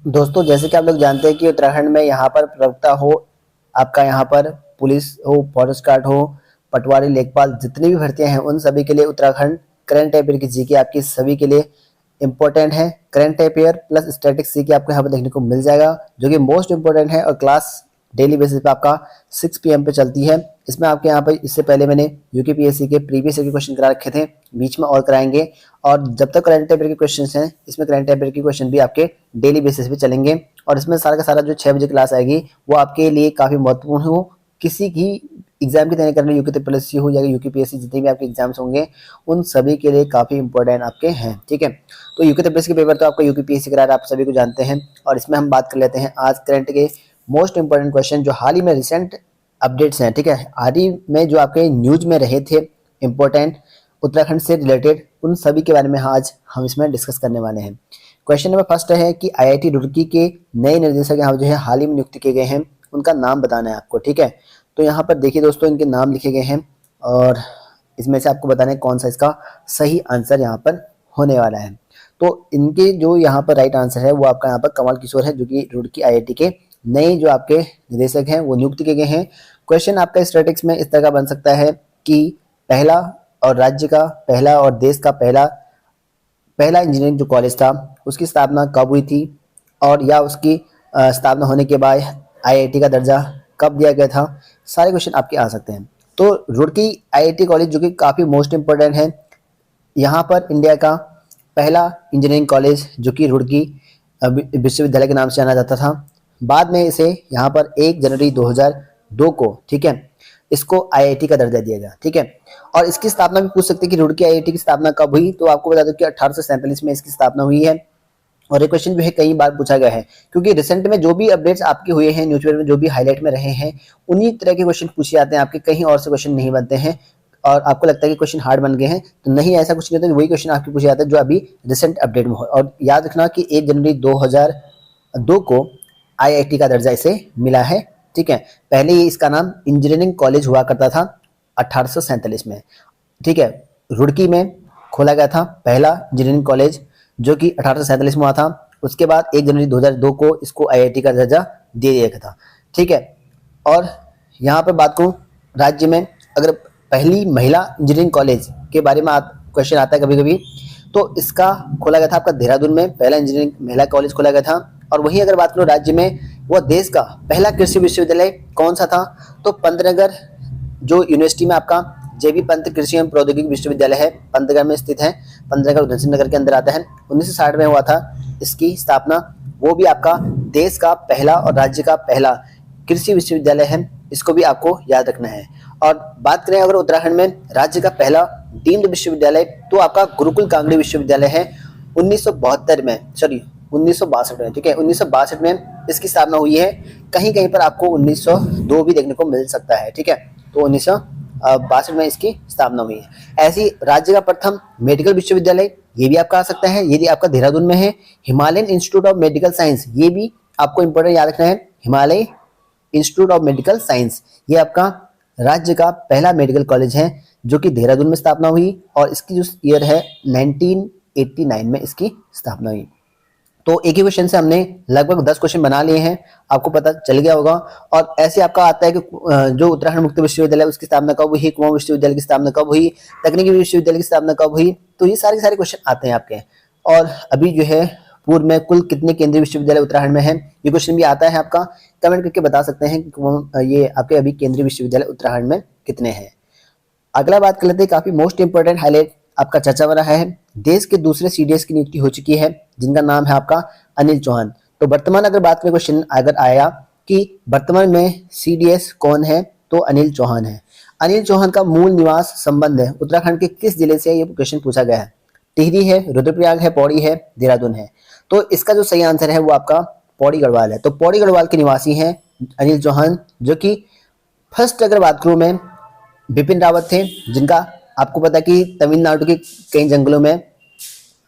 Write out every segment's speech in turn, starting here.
दोस्तों जैसे कि आप लोग जानते हैं कि उत्तराखंड में यहाँ पर प्रवक्ता हो, आपका यहाँ पर पुलिस हो, फॉरेस्ट गार्ड हो, पटवारी, लेखपाल, जितनी भी भर्तियां हैं उन सभी के लिए उत्तराखंड करंट अफेयर की जीके आपकी सभी के लिए इंपॉर्टेंट है। Current affair plus statics GK आपको यहाँ पर देखने को मिल जाएगा, जो कि मोस्ट इंपॉर्टेंट है और क्लास डेली बेसिस पे आपका 6 PM पे चलती है। इसमें आपके यहाँ पर इससे पहले मैंने यूकेपीएससी के प्रीवियस ईयर के क्वेश्चन करा रखे थे, बीच में और कराएंगे। और जब तक करंट अफेयर के क्वेश्चन हैं, इसमें करंट अफेयर के क्वेश्चन भी आपके डेली बेसिस पे चलेंगे। और इसमें सारा का सारा जो 6 बजे क्लास आएगी वो आपके लिए काफ़ी महत्वपूर्ण हो। किसी की एग्जाम की तैयारी करने यूके ट्रिपल हो या यूकेपीएससी जितने भी आपके एग्जाम्स होंगे उन सभी के लिए काफ़ी इंपॉर्टेंट आपके हैं, ठीक है। तो यूके ट्रिपल के पेपर तो आपका यूकेपीएससी करा रहा है, आप सभी को जानते हैं। और इसमें हम बात कर लेते हैं आज करंट के मोस्ट इंपॉर्टेंट क्वेश्चन जो हाल ही में रिसेंट अपडेट्स हैं, ठीक है। हाल ही में जो आपके न्यूज में रहे थे इंपॉर्टेंट उत्तराखंड से रिलेटेड, उन सभी के बारे में आज हम इसमें डिस्कस करने वाले हैं। क्वेश्चन नंबर फर्स्ट है कि आईआईटी रुड़की के नए निर्देशक यहाँ जो है हाल ही में नियुक्त किए गए हैं, उनका नाम बताना है आपको, ठीक है। तो यहाँ पर देखिए दोस्तों, इनके नाम लिखे गए हैं और इसमें से आपको बताना है कौन सा इसका सही आंसर यहाँ पर होने वाला है। तो इनके जो यहाँ पर राइट आंसर है वो आपका यहाँ पर कमल किशोर है, जो कि रुड़की आईआईटी के नए जो आपके निदेशक हैं वो नियुक्त किए गए हैं। क्वेश्चन आपका स्टैटिक्स में इस तरह का बन सकता है कि पहला और राज्य का पहला और देश का पहला इंजीनियरिंग जो कॉलेज था उसकी स्थापना कब हुई थी, और या उसकी स्थापना होने के बाद आईआईटी का दर्जा कब दिया गया था। सारे क्वेश्चन आपके आ सकते हैं। तो रुड़की आईआईटी कॉलेज जो कि काफ़ी मोस्ट इंपॉर्टेंट है, यहाँ पर इंडिया का पहला इंजीनियरिंग कॉलेज जो कि रुड़की विश्वविद्यालय के नाम से जाना जाता था। बाद में इसे यहाँ पर 1 जनवरी 2002 को, ठीक है, इसको आईआईटी का दर्जा दिया गया, ठीक है। और इसकी स्थापना भी पूछ सकते हैं कि रुड़की आईआईटी की स्थापना कब हुई, तो आपको बता दो कि 1847 में इसकी स्थापना हुई है। और ये क्वेश्चन जो है कई बार पूछा गया है, क्योंकि रिसेंट में जो भी अपडेट्स आपके हुए हैं न्यूज़पेपर में, जो भी हाईलाइट में रहे हैं, उन्हीं तरह के क्वेश्चन पूछे जाते हैं आपके, कहीं और से क्वेश्चन नहीं बनते हैं। और आपको लगता है कि क्वेश्चन हार्ड बन गए हैं, तो नहीं, ऐसा कुछ नहीं होता। वही क्वेश्चन आपके पूछे जाते हैं जो अभी रिसेंट अपडेट में हो। और याद रखना कि 1 जनवरी 2002 को आईआईटी का दर्जा इसे मिला है, ठीक है। पहले ये इसका नाम इंजीनियरिंग कॉलेज हुआ करता था 1847 में, ठीक है। रुड़की में खोला गया था पहला इंजीनियरिंग कॉलेज जो कि 1847 में हुआ था। उसके बाद 1 जनवरी 2002 को इसको आईआईटी का दर्जा दे दिया गया था, ठीक है। और यहाँ पर बात करूँ राज्य में, अगर पहली महिला इंजीनियरिंग कॉलेज के बारे में क्वेश्चन आता है कभी कभी, तो इसका खोला गया था आपका देहरादून में पहला इंजीनियरिंग महिला कॉलेज खोला गया था। और वहीं अगर बात करो राज्य में, वो देश का पहला कृषि विश्वविद्यालय कौन सा था, तो पंतनगर जो यूनिवर्सिटी में आपका जेबी पंत कृषि एवं प्रौद्योगिकी विश्वविद्यालय है, पंतनगर में स्थित है। पंतनगर उधमसिंह नगर के अंदर आता है। 1960 में हुआ था इसकी स्थापना। वो भी आपका देश का पहला और राज्य का पहला कृषि विश्वविद्यालय है, इसको भी आपको याद रखना है। और बात करें अगर उत्तराखंड में राज्य का पहला डीम्ड विश्वविद्यालय, तो आपका गुरुकुल कांगड़ी विश्वविद्यालय है। 1962 में, ठीक है, 1962 में इसकी स्थापना हुई है। कहीं कहीं पर आपको 1902 भी देखने को मिल सकता है, ठीक है। तो 1962 में इसकी स्थापना हुई है। ऐसी राज्य का प्रथम मेडिकल विश्वविद्यालय, ये भी आपका आ सकता है, ये भी आपका देहरादून में है। Himalayan institute of medical science, ये भी आपको इंपॉर्टेंट याद रखना है। Himalaya institute of medical science, ये आपका राज्य का पहला मेडिकल कॉलेज है जो कि देहरादून में स्थापना हुई। और इसकी जो ईयर है 1989 में इसकी स्थापना हुई। तो एक ही क्वेश्चन से हमने लगभग 10 क्वेश्चन बना लिए हैं, आपको पता चल गया होगा। और ऐसे आपका आता है कि जो उत्तराखंड मुक्त विश्वविद्यालय उसकी स्थापना कब हुई, कुमाऊं विश्वविद्यालय की स्थापना कब हुई, तकनीकी विश्वविद्यालय की स्थापना कब हुई। तो ये सारे क्वेश्चन आते हैं आपके। और अभी जो है पूर्व में कुल कितने केंद्रीय विश्वविद्यालय उत्तराखंड में है, ये क्वेश्चन भी आता है आपका। कमेंट करके बता सकते हैं कि ये आपके अभी केंद्रीय विश्वविद्यालय उत्तराखंड में कितने हैं। अगला बात कर लेते हैं, काफी मोस्ट इंपोर्टेंट हाईलाइट आपका चर्चा में रहा है। देश के दूसरे सीडीएस की नियुक्ति हो चुकी है, जिनका नाम है आपका अनिल चौहान। तो वर्तमान अगर बात करें, क्वेश्चन अगर आया कि वर्तमान में सीडीएस कौन है, तो अनिल चौहान है। अनिल चौहान का मूल निवास संबंध है उत्तराखंड के किस जिले से, ये क्वेश्चन पूछा गया है। टिहरी है, रुद्रप्रयाग है, पौड़ी है, देहरादून है। तो इसका जो सही आंसर है वो आपका पौड़ी गढ़वाल है। तो पौड़ी गढ़वाल के निवासी हैं अनिल चौहान, जो कि फर्स्ट अगर बात करूं मैं बिपिन रावत थे, जिनका आपको पता कि तमिलनाडु के कई जंगलों में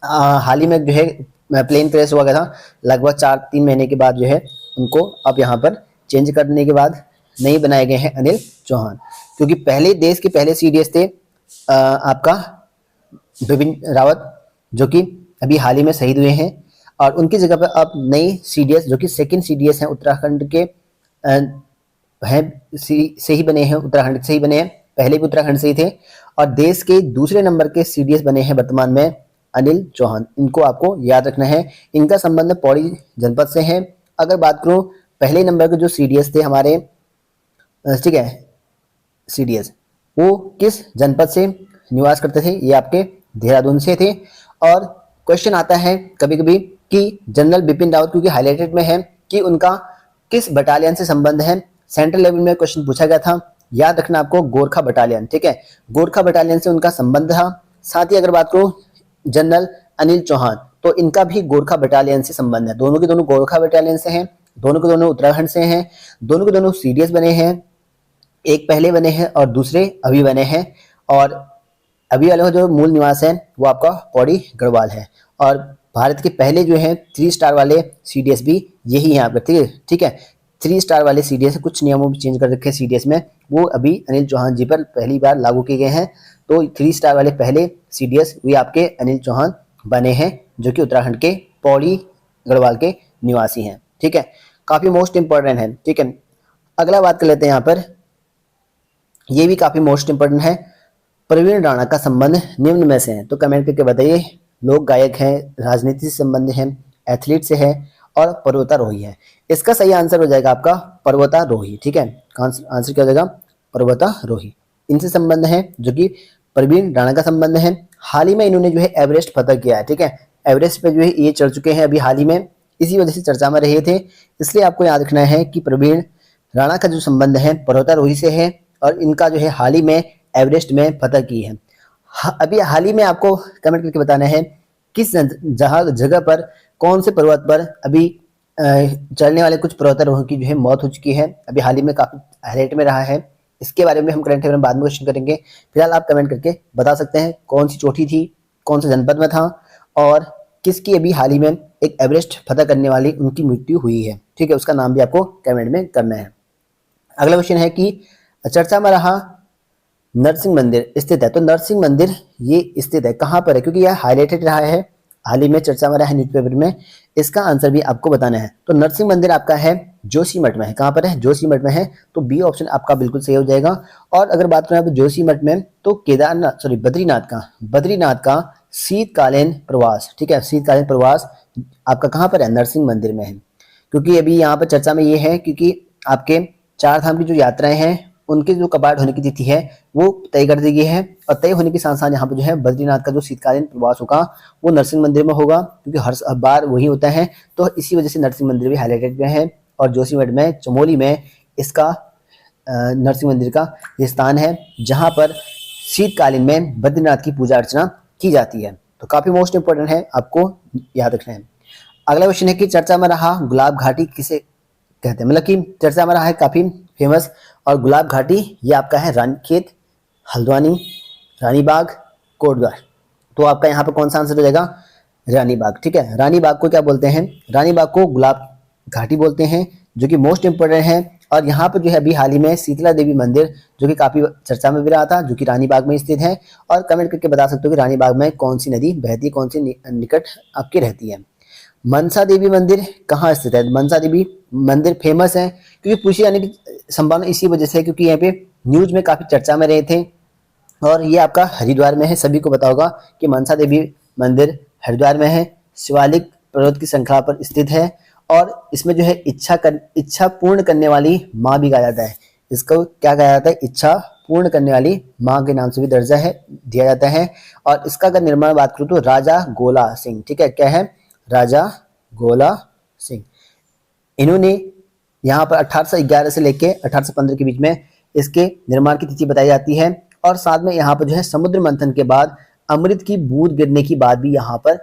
हाल ही में जो है प्लेन क्रैश हुआ गया था। लगभग 4-3 महीने के बाद जो है उनको अब यहाँ पर चेंज करने के बाद नहीं बनाए गए हैं अनिल चौहान, क्योंकि पहले देश के पहले सीडीएस थे आपका बिपिन रावत, जो कि अभी हाल ही में शहीद हुए हैं। और उनकी जगह पर अब नई सीडीएस जो कि सेकंड सीडीएस हैं उत्तराखंड के हैं से ही बने हैं, उत्तराखंड से ही बने हैं, पहले भी उत्तराखंड से ही थे। और देश के दूसरे नंबर के सीडीएस बने हैं वर्तमान में अनिल चौहान। इनको आपको याद रखना है। इनका संबंध पौड़ी जनपद से है। अगर बात करूं पहले नंबर के जो सीडीएस थे हमारे, ठीक है, सीडीएस वो किस जनपद से निवास करते थे, ये आपके देहरादून से थे। और क्वेश्चन आता है कभी कभी कि जनरल बिपिन रावत, क्योंकि हाईलाइटेड में है कि उनका किस बटालियन से संबंध है, सेंट्रल लेवल में क्वेश्चन पूछा गया था। याद रखना आपको गोरखा बटालियन, ठीक है, गोरखा बटालियन से उनका संबंध था। साथ ही अगर बात करूं जनरल अनिल चौहान, तो इनका भी गोरखा बटालियन से संबंध है। दोनों के दोनों गोरखा बटालियन से हैं, दोनों के दोनों उत्तराखंड से हैं, दोनों के दोनों सीडीएस बने हैं। एक पहले बने हैं और दूसरे अभी बने हैं। और अभी वाले जो मूल निवास है वो आपका पौड़ी गढ़वाल है। और भारत के पहले जो है 3 स्टार वाले सीडीएस भी यही यहाँ पर, ठीक है, 3 स्टार वाले सीडीएस, कुछ नियमों भी चेंज कर रखे हैं सीडीएस में, वो अभी अनिल चौहान जी पर पहली बार लागू किए गए हैं। तो 3 स्टार वाले पहले सीडीएस वे आपके अनिल चौहान बने हैं, जो कि उत्तराखंड के पौड़ी गढ़वाल के निवासी हैं, ठीक है, काफी मोस्ट इंपॉर्टेंट है, ठीक है। अगला बात कर लेते हैं यहाँ पर, ये भी काफी मोस्ट इंपॉर्टेंट है। प्रवीण राणा का संबंध निम्न में से है, तो कमेंट करके बताइए। लोक गायक हैं, राजनीति से संबंध है, एथलीट से है और पर्वतारोही है। इसका सही आंसर हो जाएगा आपका पर्वतारोही, ठीक है, आंसर क्या हो जाएगा पर्वतारोही। इनसे संबंध है जो कि प्रवीण राणा का संबंध है। हाल ही में इन्होंने जो है एवरेस्ट फतह किया है, ठीक है, एवरेस्ट पे जो है ये चढ़ चुके हैं अभी हाल ही में, इसी वजह से चर्चा में रहे थे। इसलिए आपको याद रखना है कि प्रवीण राणा का जो संबंध है पर्वतारोही से है और इनका जो है हाल ही में एवरेस्ट में फतह की है। अभी हाल ही में आपको कमेंट करके बताना है किस जगह पर, कौन से पर्वत पर अभी चढ़ने वाले कुछ पर्वतारोही की जो है मौत हो चुकी है, अभी हाल ही में काफी हाईलाइट में रहा है। इसके बारे में हम करंट अफेयर में बाद में क्वेश्चन करेंगे। फिलहाल आप कमेंट करके बता सकते हैं कौन सी चोटी थी, कौन से जनपद में था और किसकी अभी हाल ही में एक एवरेस्ट फतह करने वाली उनकी मृत्यु हुई है, ठीक है, उसका नाम भी आपको कमेंट में करना है। अगला क्वेश्चन है कि चर्चा में रहा नरसिंह मंदिर स्थित है, तो नरसिंह मंदिर ये स्थित है कहाँ पर है, क्योंकि यह हाईलाइटेड रहा है, हाल ही में चर्चा में रहा है न्यूज़पेपर में। इसका आंसर भी आपको बताना है। तो नरसिंह मंदिर आपका है जोशीमठ में है। कहाँ पर है, जोशीमठ में है, तो बी ऑप्शन आपका बिल्कुल सही हो जाएगा। और अगर बात करें जोशीमठ में, तो केदारनाथ सॉरी बद्रीनाथ का शीतकालीन प्रवास, ठीक है, शीतकालीन प्रवास आपका कहाँ पर है, नरसिंह मंदिर में है। क्योंकि अभी यहाँ पर चर्चा में ये है क्योंकि आपके 4 धाम की जो यात्राएं हैं उनके जो कपाट होने की तिथि है वो तय कर दी गई है। और तय होने के साथ साथ यहाँ पर जो है बद्रीनाथ का जो शीतकालीन प्रवास होगा वो नरसिंह मंदिर में होगा, क्योंकि हर बार वही होता है। तो इसी वजह से नरसिंह मंदिर भी हाईलाइटेड में है। और जोशीमठ में, चमोली में इसका नरसिंह मंदिर का ये स्थान है जहाँ पर शीतकालीन में बद्रीनाथ की पूजा अर्चना की जाती है। तो काफी मोस्ट इंपोर्टेंट है, आपको याद रखना है। अगला क्वेश्चन है कि चर्चा में रहा गुलाब घाटी किसे कहते हैं, मतलब कि चर्चा में रहा है काफी फेमस। और गुलाब घाटी ये आपका है रानीखेत, हल्द्वानी, रानीबाग, कोटद्वार। तो आपका यहाँ पर कौन सा आंसर हो जाएगा, रानीबाग, ठीक है। रानीबाग को क्या बोलते हैं, रानीबाग को गुलाब घाटी बोलते हैं, जो कि मोस्ट इंपोर्टेंट है। और यहाँ पर जो है अभी हाल ही में शीतला देवी मंदिर जो कि काफी चर्चा में भी रहा था, जो कि रानीबाग में स्थित है। और कमेंट करके बता सकते हो कि रानीबाग में कौन सी नदी बहती है, कौन सी निकट आपकी रहती है। मनसा देवी मंदिर कहाँ स्थित है, मनसा देवी मंदिर फेमस है क्योंकि पूछे जाने की संभावना इसी वजह से है क्योंकि यहाँ पे न्यूज में काफी चर्चा में रहे थे। और ये आपका हरिद्वार में है, सभी को पता होगा कि मनसा देवी मंदिर हरिद्वार में है, शिवालिक पर्वत की श्रृंखला पर स्थित है। और इसमें जो है इच्छा पूर्ण करने वाली माँ भी कहा जाता है। इसको क्या कहा जाता है, इच्छा पूर्ण करने वाली माँ के नाम से भी दर्जा है दिया जाता है। और इसका अगर निर्माण बात करूँ तो राजा गोला सिंह, ठीक है, क्या है, राजा गोला सिंह, इन्होंने यहाँ पर 1811 से लेके 1815 के बीच में इसके निर्माण की तिथि बताई जाती है। और साथ में यहाँ पर जो है समुद्र मंथन के बाद अमृत की बूंद गिरने की बात भी यहाँ पर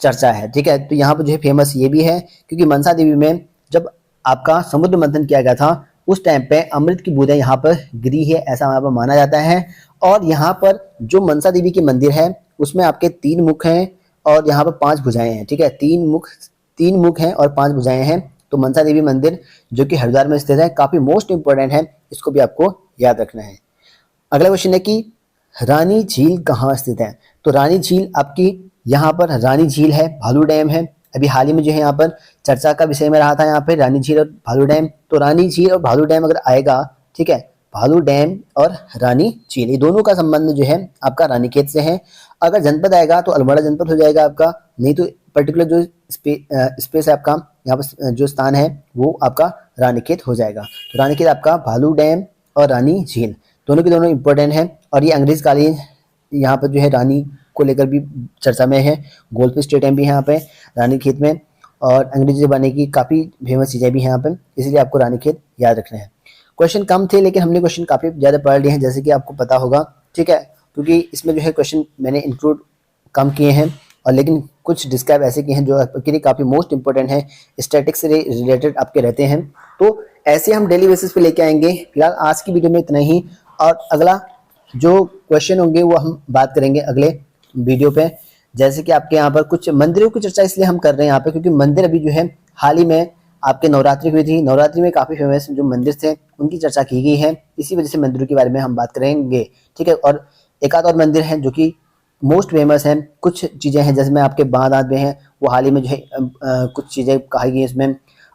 चर्चा है, ठीक है। तो यहाँ पर जो है फेमस ये भी है क्योंकि मनसा देवी में जब आपका समुद्र मंथन किया गया था उस टाइम पे अमृत की बूंदें यहाँ पर गिरी है, ऐसा यहाँ पर माना जाता है। और यहाँ पर जो मनसा देवी की मंदिर है उसमें आपके 3 मुख हैं और यहाँ पर 5 भुजाएं हैं, ठीक है, 3 मुख हैं और 5 भुजाएं हैं। तो मनसा देवी मंदिर जो कि हरिद्वार में स्थित है, काफी मोस्ट इंपोर्टेंट है, इसको भी आपको याद रखना है। अगला क्वेश्चन है कि रानी झील कहाँ स्थित है, तो रानी झील आपकी यहाँ पर रानी झील है, भालू डैम है, अभी हाल ही में जो है यहाँ पर चर्चा का विषय में रहा था यहाँ पे रानी झील और भालू डैम। तो रानी झील और भालू डैम अगर आएगा, ठीक है, भालू डैम और रानी झील ये दोनों का संबंध जो है आपका रानीखेत से है। अगर जनपद आएगा तो अल्मोड़ा जनपद हो जाएगा आपका, नहीं तो पर्टिकुलर जो स्पेस है आपका यहाँ पर जो स्थान है वो आपका रानीखेत हो जाएगा। तो रानीखेत आपका भालू डैम और रानी झील दोनों के दोनों इंपॉर्टेंट हैं। और ये अंग्रेज कालीन यहाँ पर जो है रानी को लेकर भी चर्चा में है। गोल्फ स्टेडियम भी है यहाँ पे रानीखेत में, और अंग्रेजी ज़माने की काफ़ी फेमस चीज़ें भी हैं यहाँ पे, इसलिए आपको रानीखेत याद रखना है। क्वेश्चन कम थे लेकिन हमने क्वेश्चन काफ़ी ज़्यादा पढ़ लिए हैं, जैसे कि आपको पता होगा, ठीक है, क्योंकि इसमें जो है क्वेश्चन मैंने इंक्लूड कम किए हैं, और लेकिन कुछ डिस्क्राइब ऐसे किए हैं जो आपके लिए काफ़ी मोस्ट इंपॉर्टेंट है, स्टैटिक्स से रिलेटेड आपके रहते हैं। तो ऐसे हम डेली बेसिस पे लेके आएंगे। फिलहाल आज की वीडियो में इतना ही, और अगला जो क्वेश्चन होंगे वो हम बात करेंगे अगले वीडियो पे। जैसे कि आपके यहाँ पर कुछ मंदिरों की चर्चा इसलिए हम कर रहे हैं यहाँ पे, क्योंकि मंदिर अभी जो है हाल ही में आपके नवरात्रि हुई थी, नवरात्रि में काफ़ी फेमस जो मंदिर थे उनकी चर्चा की गई है, इसी वजह से मंदिरों के बारे में हम बात करेंगे, ठीक है। और एक आध और मंदिर हैं जो कि मोस्ट फेमस हैं, कुछ चीज़ें हैं जैसे में आपके बांध में हैं, वो हाल ही में जो है कुछ चीज़ें कही गई इसमें,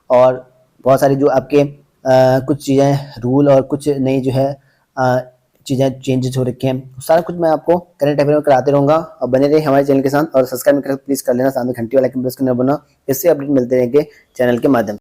और बहुत सारी जो आपके कुछ चीज़ें रूल और कुछ नई जो है चीज़ें चेंजेस हो रखी हैं, सारा कुछ मैं आपको करंट अफेयर में कराते रहूँगा। और बने रहे हमारे चैनल के साथ, और सब्सक्राइब प्लीज़ कर लेना, साथ में घंटी वाला आइकन प्रेस करना भूलना, इससे अपडेट मिलते रहेंगे चैनल के माध्यम से।